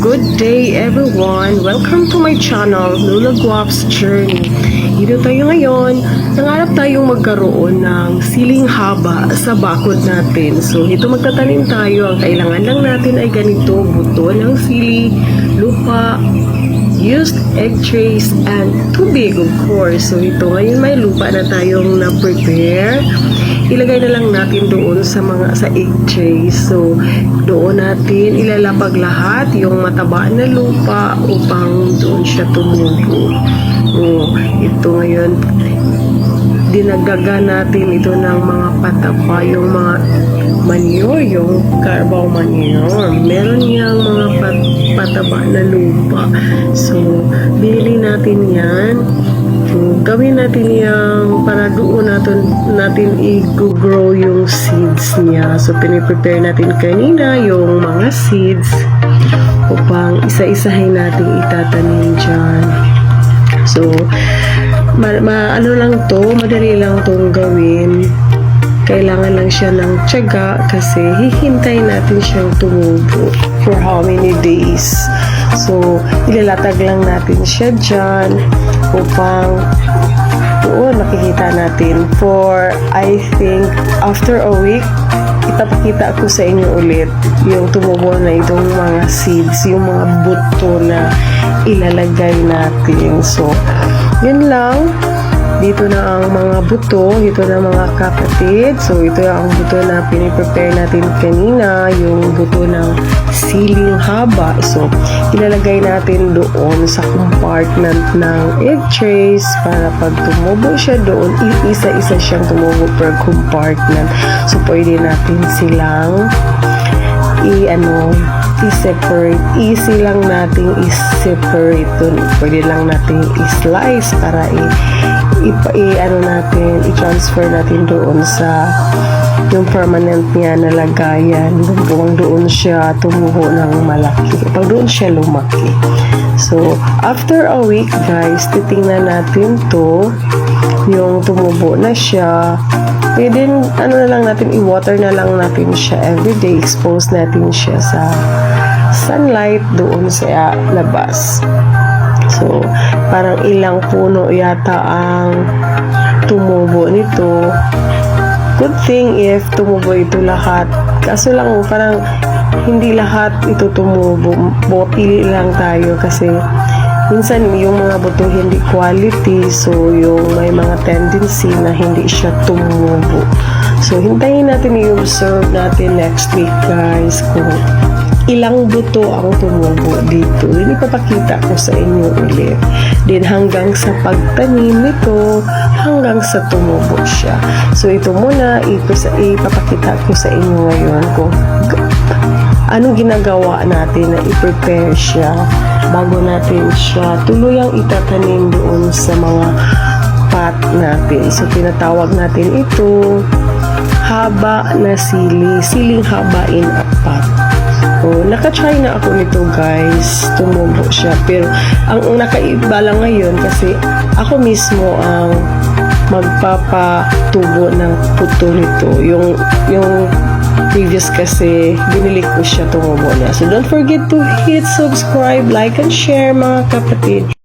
Good day everyone! Welcome to my channel, Lola Guap's Journey. Dito tayo ngayon, nangarap tayong magkaroon ng siling haba sa bakod natin. So ito magtatanim tayo, ang kailangan lang natin ay ganito, buto ng sili, lupa, used egg trays, and tubig of course. So ito ngayon may lupa na tayong na-prepare. Ilagay na lang natin doon sa egg trays. So doon natin ilalapag lahat yung mataba na lupa upang doon siya tumubo. Ito ngayon dinagaga natin ito ng mga pataba, yung mga manure, yung carboy manure. Meron niyang mga pataba na lupa. So bili natin yan. Gawin natin yung para doon natin i-grow yung seeds niya. So, piniprepare natin kanina yung mga seeds upang isa-isahin natin itatanim dyan. So, ano lang to, madali lang tong gawin. Kailangan lang siya ng tiyaga kasi hihintay natin siyang tumubo for how many days. So, ilalatag lang natin siya dyan upang doon nakikita natin for I think after a week ipapakita ko sa inyo ulit yung tumubo na itong mga seeds, yung mga buto na ilalagay natin. So, yun lang. Dito na ang mga buto, ito na mga kapatid. So, ito ang buto na piniprepare natin kanina, yung buto ng siling haba. So, ilalagay natin doon sa compartment ng egg trays para pag tumubo siya doon, isa-isa siyang tumubo per compartment. So, pwede natin silang i-separate. Easy lang nating i-separate dun. Pwede lang nating i-slice para i-transfer natin doon sa yung permanent niya na lagayan. Kung doon siya tumuho ng malaki. Pag doon siya lumaki. So, after a week, guys, titingnan natin to. Yung tumubo na siya. Pwede, na lang natin, i-water na lang natin siya everyday. Expose natin siya sa sunlight doon sa labas. So, parang ilang puno yata ang tumubo nito. Good thing if tumubo ito lahat. Kaso lang, parang hindi lahat ito tumubo. Pili lang tayo kasi minsan yung mga buto hindi quality. So, yung may mga tendency na hindi siya tumubo. So, hintayin natin i-observe natin next week, guys, kung ilang buto ang tumubo dito. Hindi papakita ko sa inyo ulit. Then hanggang sa pagtanim nito, hanggang sa tumubo siya. So ito muna, ipapakita ko sa inyo ngayon kung anong ginagawa natin na i-prepare siya bago natin siya tuluyang itatanim doon sa mga pot natin. So tinatawag natin ito haba na siling haba in a pot. Naka-try na ako nito, guys. Tumubo siya. Pero, ang nakaiba lang ngayon kasi ako mismo ang magpapatubo ng puto nito. Yung previous kasi, binili ko siya, tumubo niya. So, don't forget to hit subscribe, like, and share, mga kapatid.